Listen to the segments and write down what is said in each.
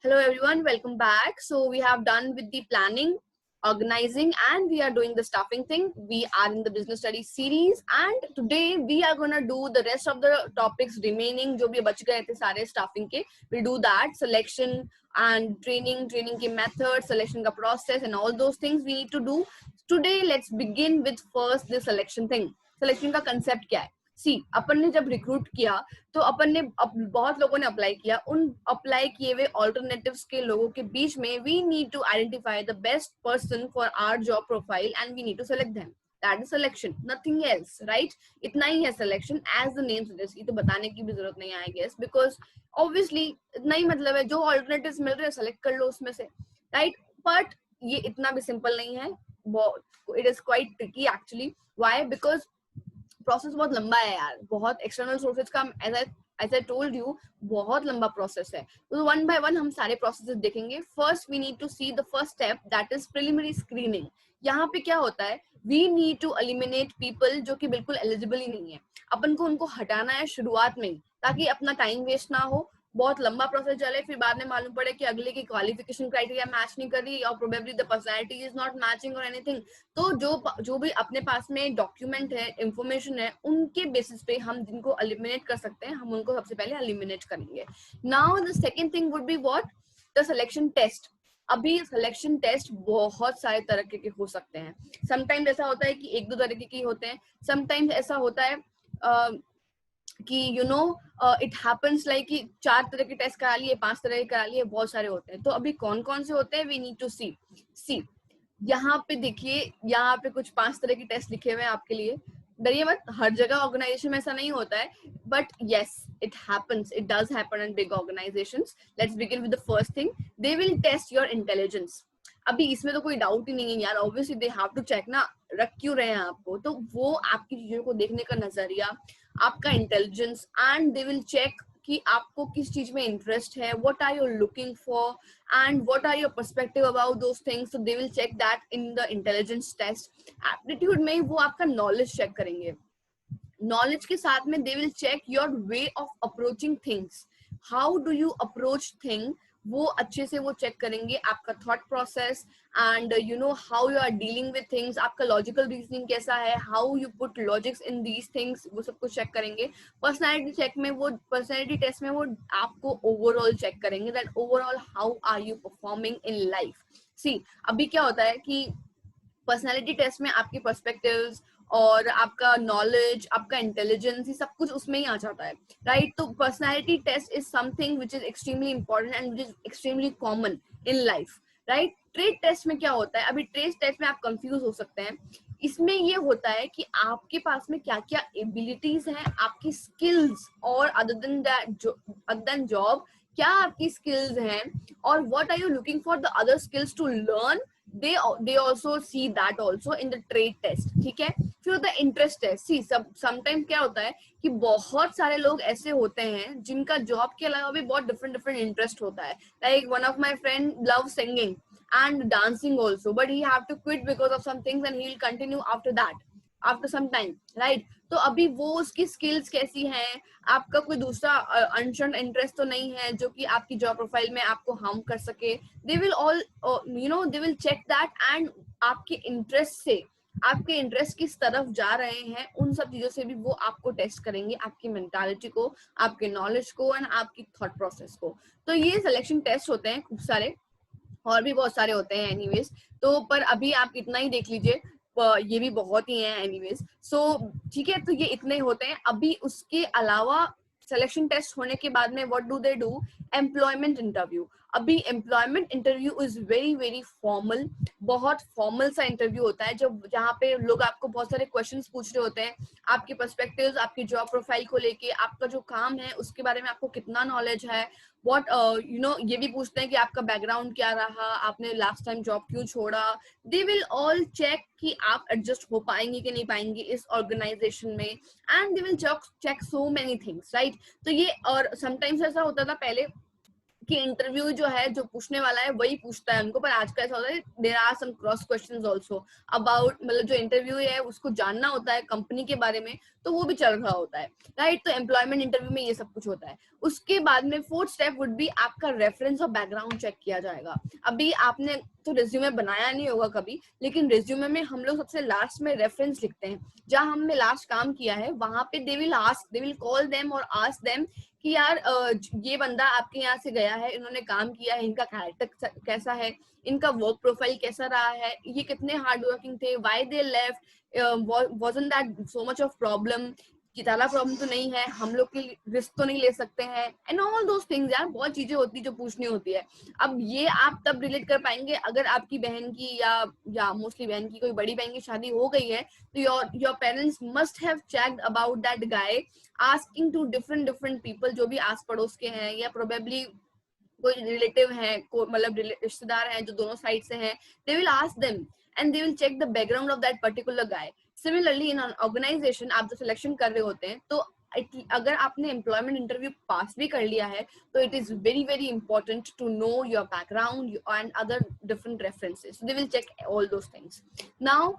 Hello everyone, welcome back. So we have done with the planning, organizing, and we are doing the staffing thing. We are in the business studies series, and today we are gonna do the rest of the topics remaining. जो भी बच गए थे सारे staffing के, we'll do that selection and training के method, selection का process, and all those things we need to do. Today, let's begin with first the selection thing. Selection का concept क्या है? सी अपन ने जब रिक्रूट किया तो अपन ने बहुत लोगों ने अप्लाई किया. उन अप्लाई किए हुए ऑल्टरनेटिव्स के लोगों के बीच में we need to identify the best person for our job profile and we need to select them. That is selection, nothing else, right? इतना ही है selection, as the name suggest. ये तो बताने की भी जरूरत नहीं है आई गेस, बिकॉज ऑब्वियसली इतना ही मतलब है. जो ऑल्टरनेटिव्स मिल रहे हैं सेलेक्ट कर लो उसमें से, राइट? बट ये इतना भी सिंपल नहीं है. It is quite tricky actually. Why? Because process बहुत लंबा है यार. बहुत एक्सटर्नल सोर्सेज का एज आई टोल्ड यू बहुत लंबा प्रोसेस है. तो वन बाय वन हम सारे प्रोसेसेस देखेंगे. First we need to see the first step, that is preliminary screening. यहाँ पे क्या होता है, we need to eliminate people जो कि बिल्कुल एलिजिबल ही नहीं है. अपन को उनको हटाना है शुरुआत में, ताकि अपना टाइम वेस्ट ना हो. बहुत लंबा प्रोसेस चले, फिर बाद में मालूम पड़े कि अगले की क्वालिफिकेशन क्राइटेरिया मैच नहीं कर रही और probably the personality is not matching और एनीथिंग. तो जो भी अपने पास में डॉक्यूमेंट है, इंफॉर्मेशन है, उनके बेसिस पे हम जिनको एलिमिनेट कर सकते हैं हम उनको सबसे पहले एलिमिनेट करेंगे. Now the second thing would be what? The selection test. अभी सिलेक्शन टेस्ट बहुत सारे तरह के हो सकते हैं. समटाइम्स ऐसा होता है कि एक दो तरीके के होते हैं. समटाइम्स ऐसा होता है कि you know it happens like कि 4 तरह के टेस्ट करा लिए, 5 तरह के करा लिए, बहुत सारे होते हैं. तो अभी कौन कौन से होते हैं वी नीड टू सी. यहाँ पे देखिए, यहाँ पे कुछ 5 तरह के टेस्ट लिखे हुए हैं आपके लिए. डरिए मत, हर जगह ऑर्गेनाइजेशन में ऐसा नहीं होता है, but yes it happens, it does happen in big organizations. Let's begin with the first thing. They will test your intelligence. अभी इसमें तो कोई डाउट ही नहीं है यार, obviously they have to check ना. रख क्यों रहे हैं आपको? तो वो आपकी चीजों को देखने का नजरिया, आपका intelligence, and they will check कि आपको किस चीज में इंटरेस्ट है, what are you looking for and what are your perspective about those things. So they will check that in the intelligence test. Aptitude में वो आपका नॉलेज चेक करेंगे. नॉलेज के साथ में they will check your way of approaching things. How do you approach thing, वो अच्छे से वो चेक करेंगे. आपका thought process and you know how you are dealing with things, आपका लॉजिकल रीजनिंग कैसा है, how you put logics in these things, वो सब कुछ चेक करेंगे. पर्सनैलिटी चेक में वो, पर्सनैलिटी टेस्ट में वो आपको ओवरऑल चेक करेंगे, that overall how are you performing in life. See अभी क्या होता है कि पर्सनैलिटी टेस्ट में आपके पर्सपेक्टिव्स और आपका नॉलेज, आपका इंटेलिजेंस, ये सब कुछ उसमें ही आ जाता है, राइट? तो personality test is something which is extremely important and which is extremely common in life, right? Trait test में क्या होता है? अभी ट्रेड टेस्ट में आप कंफ्यूज हो सकते हैं. इसमें ये होता है कि आपके पास में क्या क्या एबिलिटीज हैं, आपकी स्किल्स, और अदर देन जॉब क्या आपकी स्किल्स हैं, और what are you looking for the other skills to learn. they also see that also in the trade test. ठीक है? फिर होता है इंटरेस्ट टेस्ट. सी समटाइम्स क्या होता है कि बहुत सारे लोग ऐसे होते हैं जिनका जॉब के अलावा भी बहुत डिफरेंट इंटरेस्ट होता है. Like one of my friend love singing and dancing also, but he have to quit because of some things and he will continue after that, after some time, right? तो अभी वो उसकी skills कैसी हैं, आपका कोई दूसरा अनशन इंटरेस्ट तो नहीं है जो कि आपकी जॉब प्रोफाइल में आपको हार्म कर सके. They will all you know they will check that, and आपके इंटरेस्ट से, आपके इंटरेस्ट किस तरफ जा रहे हैं, उन सब चीजों से भी वो आपको टेस्ट करेंगे, आपकी मेंटालिटी को, आपके नॉलेज को एंड आपकी थॉट प्रोसेस को. तो ये सिलेक्शन टेस्ट होते हैं खूब सारे, और भी बहुत सारे होते हैं एनीवेज. तो पर अभी आप इतना ही देख लीजिए, ये भी बहुत ही है एनीवेज. सो ठीक है, तो ये इतने होते हैं. अभी उसके अलावा सिलेक्शन टेस्ट होने के बाद में what do they do? Employment interview. अभी employment interview is very very formal, बहुत फॉर्मल सा इंटरव्यू होता है, जब जहाँ पे लोग आपको बहुत सारे क्वेश्चंस पूछ रहे होते हैं, आपके पर्सपेक्टिव्स, आपकी जॉब प्रोफाइल को लेके, आपका जो काम है उसके बारे में आपको कितना नॉलेज है, व्हाट यू नो, ये भी पूछते हैं कि आपका बैकग्राउंड क्या रहा, आपने लास्ट टाइम जॉब क्यों छोड़ा. दे विल ऑल चेक कि आप एडजस्ट हो पाएंगे कि नहीं पाएंगे इस ऑर्गेनाइजेशन में, and they will check so many things, right? तो ये, और समटाइम्स ऐसा होता था पहले कि इंटरव्यू जो है जो पूछने वाला है वही पूछता है उनको, पर आजकल ऐसा होता है there are some cross questions also about, मतलब जो इंटरव्यू है उसको जानना होता है कंपनी के बारे में, तो वो भी चल रहा होता है, राइट। तो एम्प्लॉयमेंट इंटरव्यू में ये सब कुछ होता है। उसके बाद में फोर्थ स्टेप वुड बी आपका रेफरेंस और बैकग्राउंड चेक किया जाएगा। अभी आपने तो रिज्यूमे बनाया नहीं होगा कभी, लेकिन रिज्यूमे में हम लोग सबसे लास्ट में रेफरेंस लिखते हैं, जहां हमने लास्ट काम किया है वहां पे दे विल कॉल देम और आस्क देम कि यार ये बंदा आपके यहाँ से गया है, इन्होंने काम किया है, इनका कैरेक्टर कैसा है, इनका वर्क प्रोफाइल कैसा रहा है, ये कितने हार्ड वर्किंग थे, why they left, wasn't that so much of problem, कि ज्यादा प्रॉब्लम तो नहीं है, हम लोग की रिस्क तो नहीं ले सकते हैं, एंड ऑल दोस थिंग्स। यार बहुत चीजें होती है जो पूछनी होती है। अब ये आप तब रिलेट कर पाएंगे अगर आपकी बहन की या मोस्टली बहन की, कोई बड़ी बहन की शादी हो गई है, तो your parents must have checked about that guy, asking to different people जो भी आस पड़ोस के हैं, या प्रोबेबली कोई रिलेटिव है, मतलब रिश्तेदार हैं जो दोनों साइड से हैं, they will ask them and they will check the background of that particular guy. Similarly in organization आप जो सिलेक्शन कर रहे होते हैं, तो अगर आपने एम्प्लॉयमेंट इंटरव्यू पास भी कर लिया है, तो it is very important to know your background and other different references, they will check all those things. Now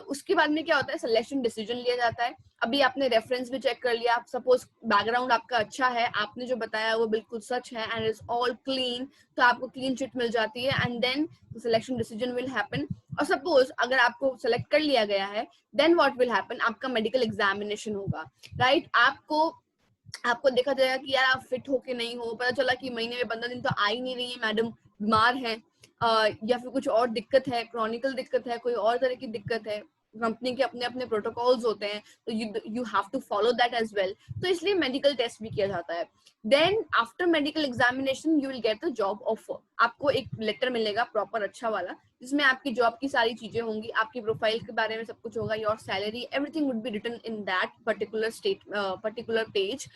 उसके बाद में क्या होता है, सिलेक्शन डिसीजन लिया जाता है। अभी आपने रेफरेंस भी चेक कर लिया, सपोज बैकग्राउंड आपका अच्छा है, आपने जो बताया वो बिल्कुल सच है एंड इज ऑल क्लीन, तो आपको क्लीन चिट मिल जाती है, and then selection decision will happen. और सपोज अगर आपको सेलेक्ट कर लिया गया है, देन व्हाट विल हैपन, आपका मेडिकल एग्जामिनेशन होगा, राइट। आपको देखा जाएगा कि यार आप फिट हो के नहीं हो, पता चला कि महीने में 15 दिन तो आ ही नहीं रही है मैडम, बीमार है, या फिर कुछ और दिक्कत है, क्रॉनिकल दिक्कत है, कोई और तरह की दिक्कत है, कंपनी के अपने अपने प्रोटोकॉल्स होते हैं, तो you have to follow that as well, तो इसलिए मेडिकल टेस्ट भी किया जाता है। Then after medical examination you will get the job offer, आपको एक लेटर मिलेगा प्रॉपर अच्छा वाला, जिसमें आपकी जॉब की सारी चीजें होंगी, आपकी प्रोफाइल के बारे में सब कुछ होगा, your salary everything would be written in that particular page,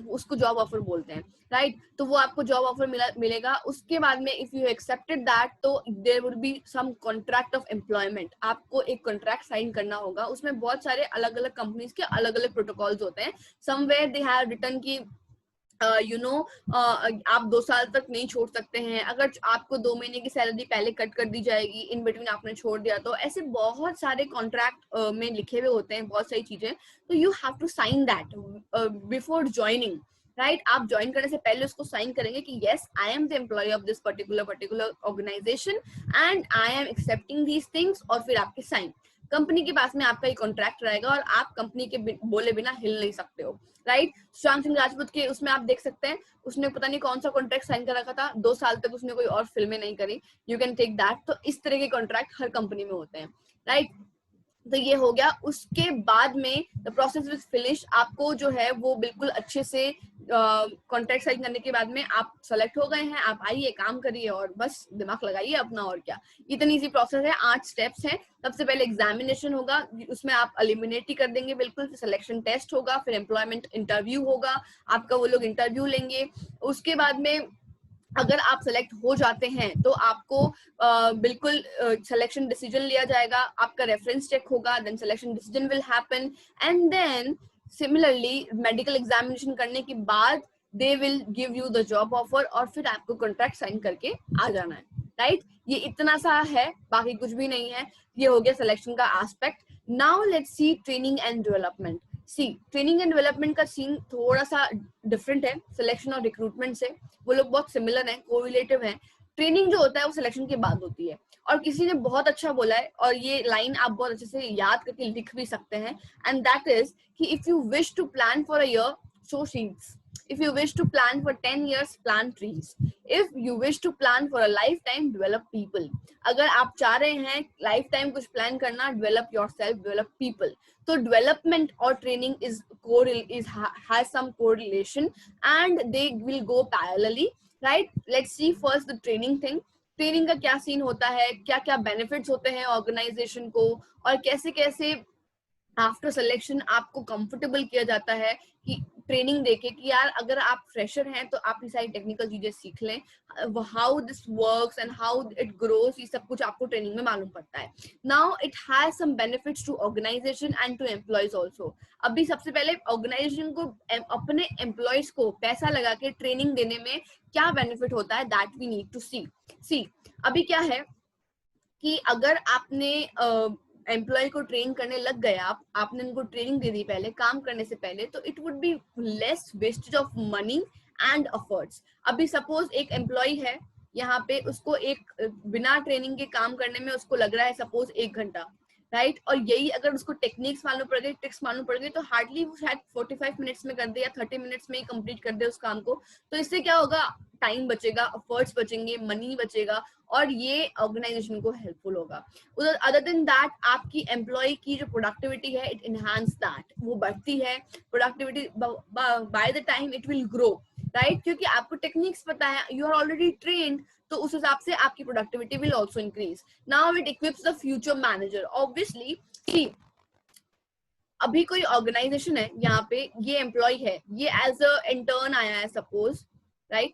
उसको जॉब ऑफर बोलते हैं, राइट। तो वो आपको जॉब ऑफर मिलेगा। उसके बाद में इफ यू एक्सेप्टेड दैट, तो there will be some contract of employment, आपको एक कॉन्ट्रैक्ट साइन करना होगा, उसमें बहुत सारे अलग अलग कंपनीज के अलग अलग प्रोटोकॉल्स होते हैं। समवेयर दे हैव रिटन की आप 2 साल तक नहीं छोड़ सकते हैं, अगर आपको 2 महीने की सैलरी पहले कट कर दी जाएगी, इन बिटवीन आपने छोड़ दिया तो, ऐसे बहुत सारे कॉन्ट्रैक्ट में लिखे हुए होते हैं बहुत सारी चीजें, तो you have to sign that before joining, right. आप ज्वाइन करने से पहले उसको साइन करेंगे कि yes I am the employ of this particular organization and I am accepting these things, और फिर आपके साइन, कंपनी के पास में आपका एक कॉन्ट्रैक्ट रहेगा और आप कंपनी के बोले बिना हिल नहीं सकते हो, राइट। सुशांत सिंह राजपूत के उसमें आप देख सकते हैं, उसने पता नहीं कौन सा कॉन्ट्रैक्ट साइन कर रखा था, 2 साल तक उसने कोई और फिल्में नहीं करी, यू कैन टेक दैट। तो इस तरह के कॉन्ट्रैक्ट हर कंपनी में होते हैं, राइट। तो ये हो गया। उसके बाद में द प्रोसेस इज फिनिश, आपको जो है वो बिल्कुल अच्छे से कॉन्ट्रैक्ट साइन करने के बाद में आप सेलेक्ट हो गए हैं, आप आइए काम करिए और बस दिमाग लगाइए अपना, और क्या, इतनी सी प्रोसेस है, 8 स्टेप्स हैं। सबसे पहले एग्जामिनेशन होगा, उसमें आप एलिमिनेट ही कर देंगे बिल्कुल, फिर सिलेक्शन टेस्ट होगा, फिर एम्प्लॉयमेंट इंटरव्यू होगा, आपका वो लोग इंटरव्यू लेंगे। उसके बाद में अगर आप सेलेक्ट हो जाते हैं तो आपको बिल्कुल सिलेक्शन डिसीजन लिया जाएगा, आपका रेफरेंस चेक होगा, then selection decision will happen, and then similarly medical examination करने के बाद they will give you the job offer, और फिर आपको कॉन्ट्रैक्ट साइन करके आ जाना है, राइट। ये इतना सा है, बाकी कुछ भी नहीं है। ये हो गया सिलेक्शन का aspect. Now let's see training and development. See training and development का सीन थोड़ा सा डिफरेंट है सिलेक्शन और रिक्रूटमेंट से, वो लोग बहुत सिमिलर हैं, कोरिलेटिव हैं। ट्रेनिंग जो होता है वो सिलेक्शन के बाद होती है, और किसी ने बहुत अच्छा बोला है, और ये लाइन आप बहुत अच्छे से याद करके लिख भी सकते हैं, एंड दैट इज कि if you wish to plan for a year, sow seeds. If you wish to plan for 10 years, plant trees. If you wish to plan for a lifetime, develop people. अगर आप चाह रहे हैं life time कुछ plan करना, develop yourself, develop people. तो development और training has some correlation and they will go parallelly, right? Let's see first the training thing. Training का क्या सीन होता है, क्या क्या बेनिफिट्स होते हैं ऑर्गेनाइजेशन को, और कैसे कैसे आफ्टर सिलेक्शन आपको कंफर्टेबल किया जाता है कि ट्रेनिंग देके कि यार अगर आप फ्रेशर हैं तो आप ये सारी टेक्निकल चीजें सीख लें, how this works and how it grows, ये सब कुछ आपको ट्रेनिंग में मालूम पड़ता है. Now it has some benefits to organization and to employees also. अभी सबसे पहले ऑर्गेनाइजेशन को अपने एम्प्लॉयज को पैसा लगा के ट्रेनिंग देने में क्या बेनिफिट होता है, दैट वी नीड टू सी. अभी क्या है कि अगर आपने एम्प्लॉय को ट्रेन करने लग गए, आपने उनको ट्रेनिंग दे दी पहले काम करने से पहले, तो it would be less wastage of money and efforts. अभी सपोज एक एम्प्लॉय है यहाँ पे, उसको एक बिना ट्रेनिंग के काम करने में उसको लग रहा है सपोज 1 घंटा, राइट, और यही अगर उसको टेक्निक्स मालूम पड़ गई, ट्रिक्स मालूम पड़ गई, तो हार्डली वो शायद 45 मिनट्स में कर दे या 30 मिनट्स में ही कंप्लीट कर दे उस काम को. तो इससे क्या होगा, टाइम बचेगा, एफर्ट्स बचेंगे, मनी बचेगा, और ये ऑर्गेनाइजेशन को हेल्पफुल होगा. उधर अदर देन दैट आपकी एम्प्लॉय की जो प्रोडक्टिविटी है, इट इनहांस दैट, वो बढ़ती है productivity, by the time it will grow, right, क्योंकि आपको टेक्निक्स पता है, यू आर ऑलरेडी ट्रेन्ड, तो उस हिसाब से आपकी productivity will also increase. Now it equips the future manager. Obviously see, अभी कोई ऑर्गेनाइजेशन है यहाँ पे, ये एम्प्लॉय है, ये एज अ इंटर्न आया है सपोज, राइट,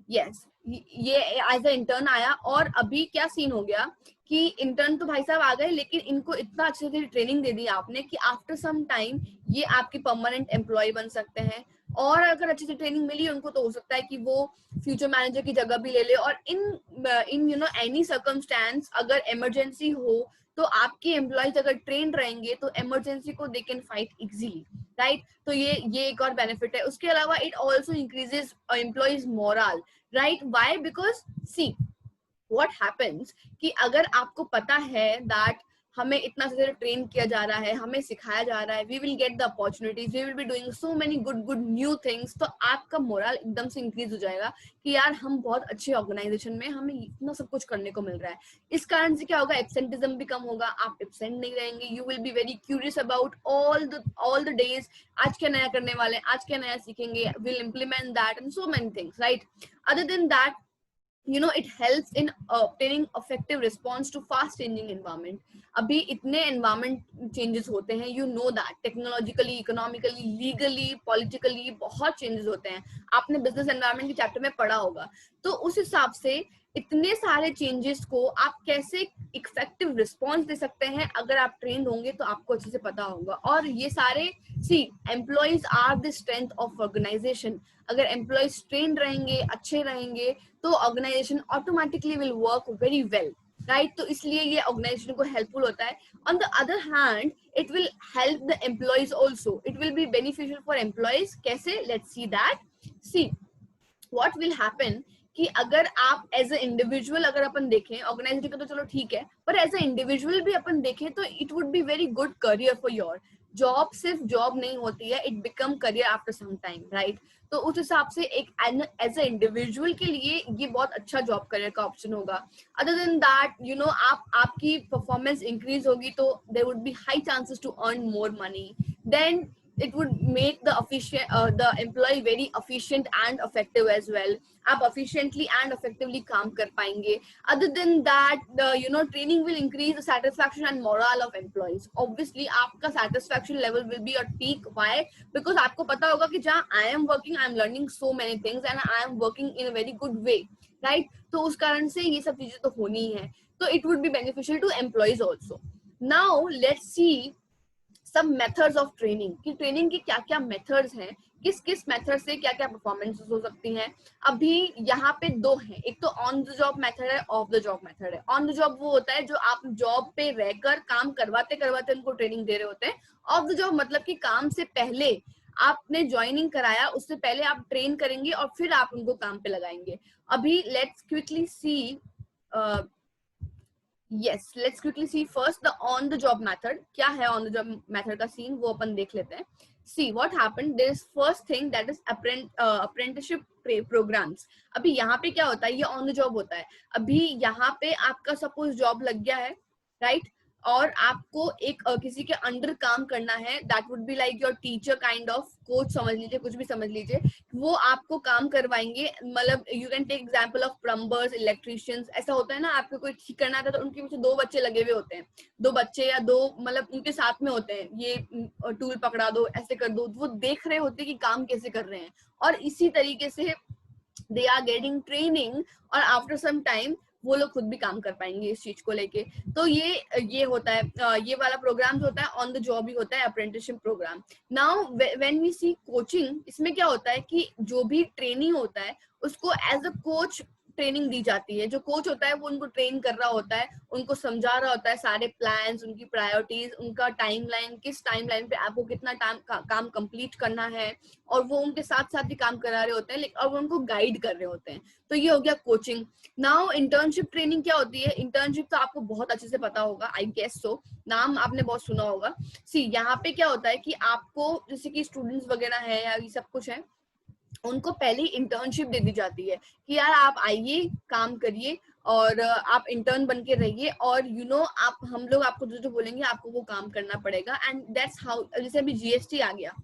यस, ये एज अ इंटर्न आया, और अभी क्या सीन हो गया कि इंटर्न तो भाई साहब आ गए, लेकिन इनको इतना अच्छे से ट्रेनिंग दे दी आपने कि आफ्टर सम टाइम ये आपके परमानेंट एम्प्लॉय बन सकते हैं. और अगर अच्छे से ट्रेनिंग मिली उनको, तो हो सकता है कि वो फ्यूचर मैनेजर की जगह भी ले ले. और इन यू नो एनी सर्कमस्टेंस, अगर इमरजेंसी हो, तो आपके एम्प्लॉयज अगर ट्रेन रहेंगे तो इमरजेंसी को they can fight easily, right. तो ये एक और बेनिफिट है. उसके अलावा it also increases employees morale, right. Why? Because see what happens कि अगर आपको पता है that हमें इतना से ट्रेन किया जा रहा है, हमें सिखाया जा रहा है, we will get the opportunities, we will be doing so many good new things, तो आपका मोरल एकदम से इंक्रीज हो जाएगा कि यार हम बहुत अच्छे ऑर्गेनाइजेशन में, हमें इतना सब कुछ करने को मिल रहा है. इस कारण से क्या होगा, एब्सेंटिज्म भी कम होगा, आप एब्सेंट नहीं रहेंगे, you will be very curious about all the days, आज क्या नया करने वाले हैं, आज क्या नया सीखेंगे, will implement that and so many things, right. Other than that, you know, it helps in obtaining effective response to fast changing environment. अभी इतने environment changes होते हैं, you know that technologically, economically, legally, politically बहुत changes होते हैं. आपने business environment के chapter में पढ़ा होगा. तो उस हिसाब से इतने सारे चेंजेस को आप कैसे इफेक्टिव रिस्पॉन्स दे सकते हैं, अगर आप ट्रेंड होंगे तो आपको अच्छे से पता होगा. और ये सारे see employees are the strength of organisation. अगर एम्प्लॉयज ट्रेंड रहेंगे, अच्छे रहेंगे, तो organisation automatically will work very well, right. तो इसलिए ये ऑर्गेनाइजेशन को हेल्पफुल होता है. On the other hand it will help the employees also. It will be beneficial for employees. कैसे? Let's see that. See what will happen कि अगर आप एज अ इंडिविजुअल अगर अपन देखें, ऑर्गेनाइजेशन का तो चलो ठीक है, पर एज अ इंडिविजुअल भी अपन देखें तो it would be very good career for your. Job सिर्फ जॉब नहीं होती है, it become career after some time, right. तो उस हिसाब से एक एज अ इंडिविजुअल के लिए ये बहुत अच्छा जॉब करियर का ऑप्शन होगा. Other than that, you know, आपकी परफॉर्मेंस इंक्रीज होगी तो there would be high chances to earn more money. Then it would make the employee very efficient and effective as well. आप efficiently and effectively काम कर पाएंगे. Other than that, training will increase the satisfaction and morale of employees. Obviously आपका satisfaction level will be at peak. Why? Because आपको पता होगा कि जहाँ I am working, I am learning so many things and I am working in a very good way, right. तो उस कारण से ये सब चीजें तो होनी ही है. तो it would be beneficial to employees also. Now let's see सब मेथड्स ऑफ ट्रेनिंग कि ट्रेनिंग के क्या क्या मेथड्स हैं, किस किस मेथड से क्या क्या परफॉर्मेंसेस हो सकती हैं. अभी यहाँ पे दो हैं, एक तो ऑन द जॉब मेथड है, ऑफ द जॉब मेथड है. ऑन द जॉब वो होता है जो आप जॉब पे रहकर काम करवाते करवाते उनको ट्रेनिंग दे रहे होते हैं. ऑफ द जॉब मतलब कि काम से पहले आपने ज्वाइनिंग कराया, उससे पहले आप ट्रेन करेंगे और फिर आप उनको काम पे लगाएंगे. अभी let's quickly C yes, let's quickly see first the on the job method. क्या है on the job method का सीन, वो अपन देख लेते हैं. See what happened, there is first thing that is apprenticeship programs. अभी यहाँ पे क्या होता है, ये on the job होता है. अभी यहाँ पे आपका सपोज जॉब लग गया है, right? और आपको एक किसी के अंडर काम करना है, that would be like your teacher kind of, coach समझ लीजिए, कुछ भी समझ लीजिए, वो आपको काम करवाएंगे। मतलब you can take example of plumbers, electricians. ऐसा होता है ना, आपको कोई ठीक करना था तो उनके पीछे 2 बच्चे लगे हुए होते हैं, 2 बच्चे या 2 मतलब उनके साथ में होते हैं, ये टूल पकड़ा दो, ऐसे कर दो, वो देख रहे होते हैं कि काम कैसे कर रहे हैं। और इसी तरीके से दे आर गेटिंग ट्रेनिंग, और आफ्टर सम टाइम वो लोग खुद भी काम कर पाएंगे इस चीज को लेके। तो ये होता है, ये वाला प्रोग्राम जो होता है ऑन द जॉब ही होता है, apprenticeship program. Now when we see coaching, इसमें क्या होता है कि जो भी ट्रेनिंग होता है उसको एज अ कोच ट्रेनिंग दी जाती है। जो कोच होता है वो उनको ट्रेन कर रहा होता है, उनको समझा रहा होता है सारे प्लान्स, उनकी प्रायोरिटीज, उनका टाइमलाइन, किस टाइमलाइन पे आपको कितना काम कंप्लीट करना है, और वो उनके साथ साथ भी काम करा रहे होते हैं, और वो उनको गाइड कर रहे होते हैं। तो ये हो गया कोचिंग। नाउ इंटर्नशिप ट्रेनिंग क्या होती है? इंटर्नशिप तो आपको बहुत अच्छे से पता होगा, आई गेस सो, नाम आपने बहुत सुना होगा। सी यहाँ पे क्या होता है कि आपको जैसे कि स्टूडेंट्स वगैरह है या ये सब कुछ है, उनको पहले इंटर्नशिप दे दी जाती है कि यार आप आइए, काम करिए, और आप इंटर्न बन के रहिए, और आप, हम लोग आपको जो जो बोलेंगे आपको वो काम करना पड़ेगा। एंड दैट्स हाउ, जैसे अभी जीएसटी आ गया,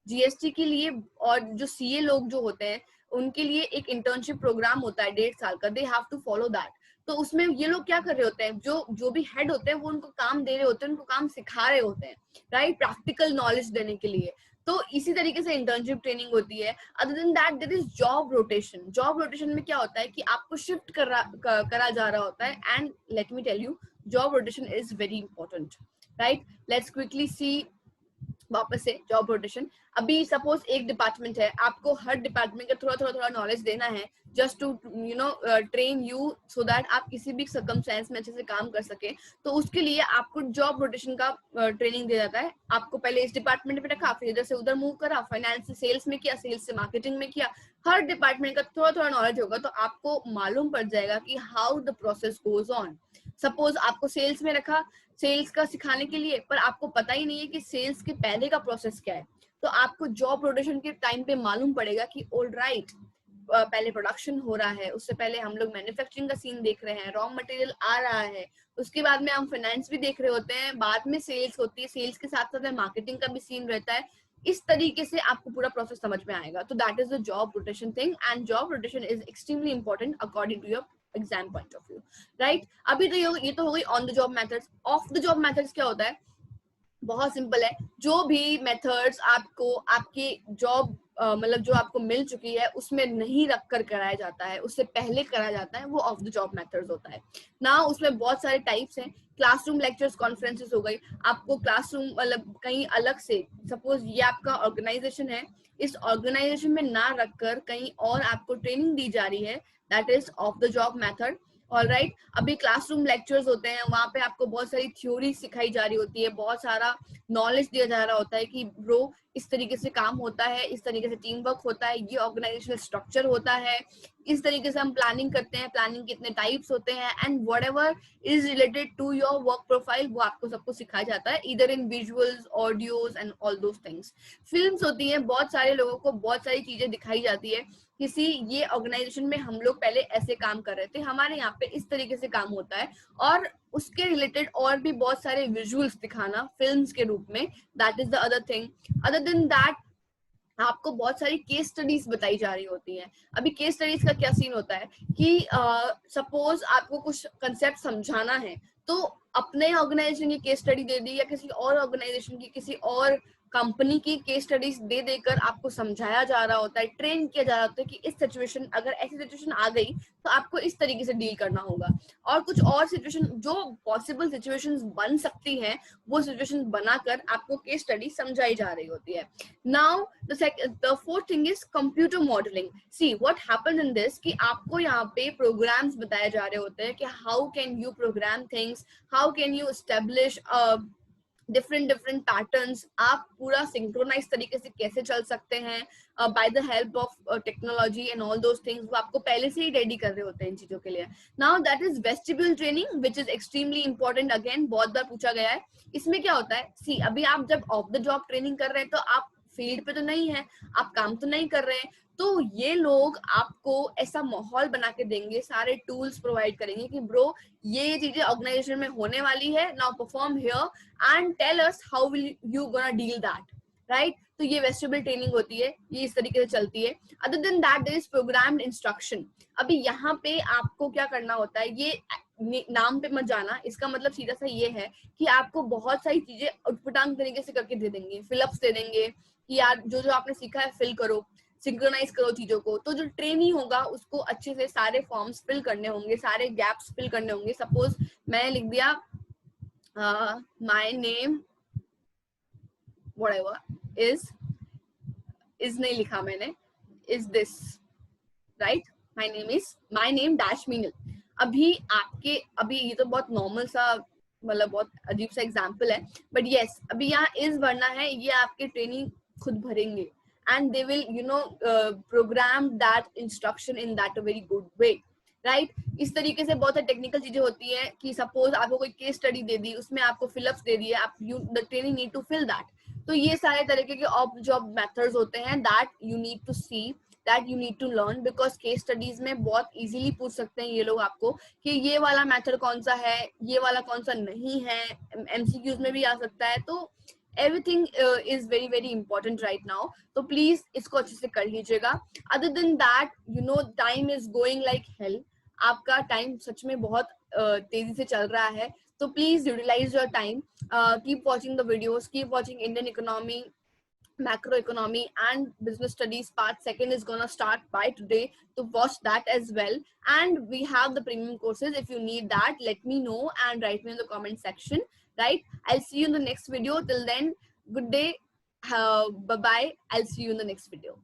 जीएसटी के लिए और जो सीए लोग जो होते हैं उनके लिए एक इंटर्नशिप प्रोग्राम होता है 1.5 साल का, they have to follow that. तो उसमें ये लोग क्या कर रहे होते हैं, जो जो भी हेड होते हैं वो उनको काम दे रहे होते हैं, उनको काम सिखा रहे होते हैं, राइट, प्रैक्टिकल नॉलेज देने के लिए। तो इसी तरीके से इंटर्नशिप ट्रेनिंग होती है। Other than that there is job rotation. Job rotation में क्या होता है कि आपको शिफ्ट करा जा रहा होता है, and let me tell you, job rotation is very important, right. Let's quickly see वापस से जॉब रोटेशन। अभी सपोज एक डिपार्टमेंट है, आपको हर डिपार्टमेंट का थोड़ा थोड़ा थोड़ा नॉलेज देना है, just to train you, so that आप किसी भी सर्कमस्टेंस में अच्छे से काम कर सके। तो उसके लिए आपको जॉब रोटेशन का ट्रेनिंग दिया जाता है। आपको पहले इस डिपार्टमेंट में रखा, फिर इधर से उधर मूव करा, फाइनेंस से सेल्स में किया, सेल्स से मार्केटिंग में किया। हर डिपार्टमेंट का थोड़ा थोड़ा नॉलेज होगा तो आपको मालूम पड़ जाएगा कि how the process goes on. Suppose आपको सेल्स में रखा, सेल्स का सिखाने के लिए, पर आपको पता ही नहीं है कि सेल्स के पहले का प्रोसेस क्या है, तो आपको जॉब रोटेशन के टाइम पे मालूम पड़ेगा कि ऑल राइट, पहले प्रोडक्शन हो रहा है, उससे पहले हम लोग मैन्युफैक्चरिंग का सीन देख रहे हैं, रॉ मटेरियल आ रहा है, उसके बाद में हम फाइनेंस भी देख रहे होते हैं, बाद में सेल्स होती है, सेल्स के साथ साथ मार्केटिंग का भी सीन रहता है। इस तरीके से आपको पूरा प्रोसेस समझ में आएगा। तो that is the job rotation thing, and job rotation is extremely important according to your exam point of view, right. अभी तो ये तो हो गई on the job methods. Off the job methods क्या होता है? बहुत सिंपल है, जो भी मेथड्स आपको आपकी जॉब मतलब जो आपको मिल चुकी है उसमें नहीं रख कर कराया जाता है, उससे पहले कराया जाता है, वो ऑफ द जॉब मेथड्स होता है ना। उसमें बहुत सारे टाइप्स हैं। क्लासरूम लेक्चर्स, कॉन्फ्रेंसेस हो गई। आपको क्लासरूम मतलब कहीं अलग से, सपोज ये आपका ऑर्गेनाइजेशन है, इस ऑर्गेनाइजेशन में ना रखकर कहीं और आपको ट्रेनिंग दी जा रही है, that is of the job method. All right. अभी क्लासरूम लेक्चर्स होते हैं, वहां पे आपको बहुत सारी थ्योरी सिखाई जा रही होती है, बहुत सारा नॉलेज दिया जा रहा होता है कि ब्रो इस तरीके से काम होता है, इस तरीके से टीम वर्क होता है, ये ऑर्गेनाइजेशनल स्ट्रक्चर होता है, इस तरीके से हम प्लानिंग करते हैं, प्लानिंग कितने टाइप्स होते हैं, and whatever is related to your work profile वो आपको सबको सिखाया जाता है, इधर in visuals, audios and all those things. Films होती हैं, बहुत सारे लोगों को बहुत सारी चीजें दिखाई जाती है, किसी ये ऑर्गेनाइजेशन में हम लोग पहले ऐसे काम कर रहे थे, हमारे यहाँ पे इस तरीके से काम होता है, और उसके रिलेटेड और भी बहुत सारे विजुअल्स दिखाना फिल्म्स के रूप में, that is the other thing. Other than that आपको बहुत सारी केस स्टडीज बताई जा रही होती हैं। अभी केस स्टडीज का क्या सीन होता है कि सपोज आपको कुछ कंसेप्ट समझाना है, तो अपने ऑर्गेनाइजेशन की केस स्टडी दे दी या किसी और ऑर्गेनाइजेशन की, किसी और कंपनी की केस स्टडीज दे देकर आपको समझाया जा रहा होता है, ट्रेन किया जा रहा होता है कि इस सिचुएशन, अगर ऐसी सिचुएशन आ गई तो आपको इस तरीके से डील करना होगा, और कुछ और सिचुएशन जो पॉसिबल सिचुएशंस बन सकती हैं वो सिचुएशन बनाकर आपको केस स्टडी समझाई जा रही होती है। Now the fourth thing is computer modeling. See what happens in this कि आपको यहाँ पे programs बताए जा रहे होते हैं कि how can you program things, how can you establish different patterns, आप पूरा सिंक्रोनाइज तरीके से कैसे चल सकते हैं by the help of technology and all those things, वो आपको पहले से ही रेडी कर रहे होते हैं इन चीजों के लिए। Now that is vestibule training which is extremely important, again बहुत बार पूछा गया है। इसमें क्या होता है, सी अभी आप जब ऑफ द जॉब ट्रेनिंग कर रहे हैं तो आप फील्ड पे तो नहीं है, आप काम तो नहीं कर रहे हैं, तो ये लोग आपको ऐसा माहौल बना के देंगे, सारे टूल्स प्रोवाइड करेंगे कि ब्रो ये चीजें ऑर्गेनाइजेशन में होने वाली है, now perform here and tell us how will you gonna deal that, right. तो ये वेस्टिबल ट्रेनिंग होती है, ये इस तरीके से चलती है। Other than that there is programmed instruction. अभी यहाँ पे आपको क्या करना होता है, ये नाम पे मत जाना, इसका मतलब सीधा सा ये है कि आपको बहुत सारी चीजें उटपटांग तरीके से करके दे देंगे, फिलअप्स दे देंगे कि यार जो जो आपने सीखा है फिल करो, सिंक्रोनाइज करो चीजों को। तो जो ट्रेनी होगा उसको अच्छे से सारे फॉर्म्स फिल करने होंगे, सारे गैप्स फिल करने होंगे। सपोज मैंने लिख दिया माय नेम व्हाटएवर इज नहीं लिखा मैंने, is this, right, my name dash Meenal. अभी ये तो बहुत नॉर्मल सा, मतलब बहुत अजीब सा एग्जांपल है, बट यस अभी यहाँ इज भरना है, ये आपके ट्रेनिंग खुद भरेंगे and they will program that instruction in that a very good way, right. इस तरीके से बहुत सारी टेक्निकल चीजें होती है कि सपोज आपको कोई केस स्टडी दे दी, उसमें आपको फिलअप्स दे दिए, आप the training need to fill that. तो ये सारे तरीके के ऑफ जॉब मेथड्स होते हैं that you need to see, that you need to learn, because case studies में बहुत इजीली पूछ सकते हैं ये लोग आपको कि ये वाला मेथड कौन सा है, ये वाला कौन सा नहीं है, एमसीक्यूज में भी आ सकता है। तो everything is very very important right now, so please इसको अच्छे से कर लीजिएगा। Other than that you know time is going like hell, आपका टाइम सच में बहुत तेजी से चल रहा है, तो please utilize your time, keep watching the videos, keep watching Indian economy, macroeconomy and business studies part second is gonna start by today, to watch that as well. And we have the premium courses, if you need that let me know and write me in the comment section, right? I'll see you in the next video. Till then, good day, bye bye, I'll see you in the next video.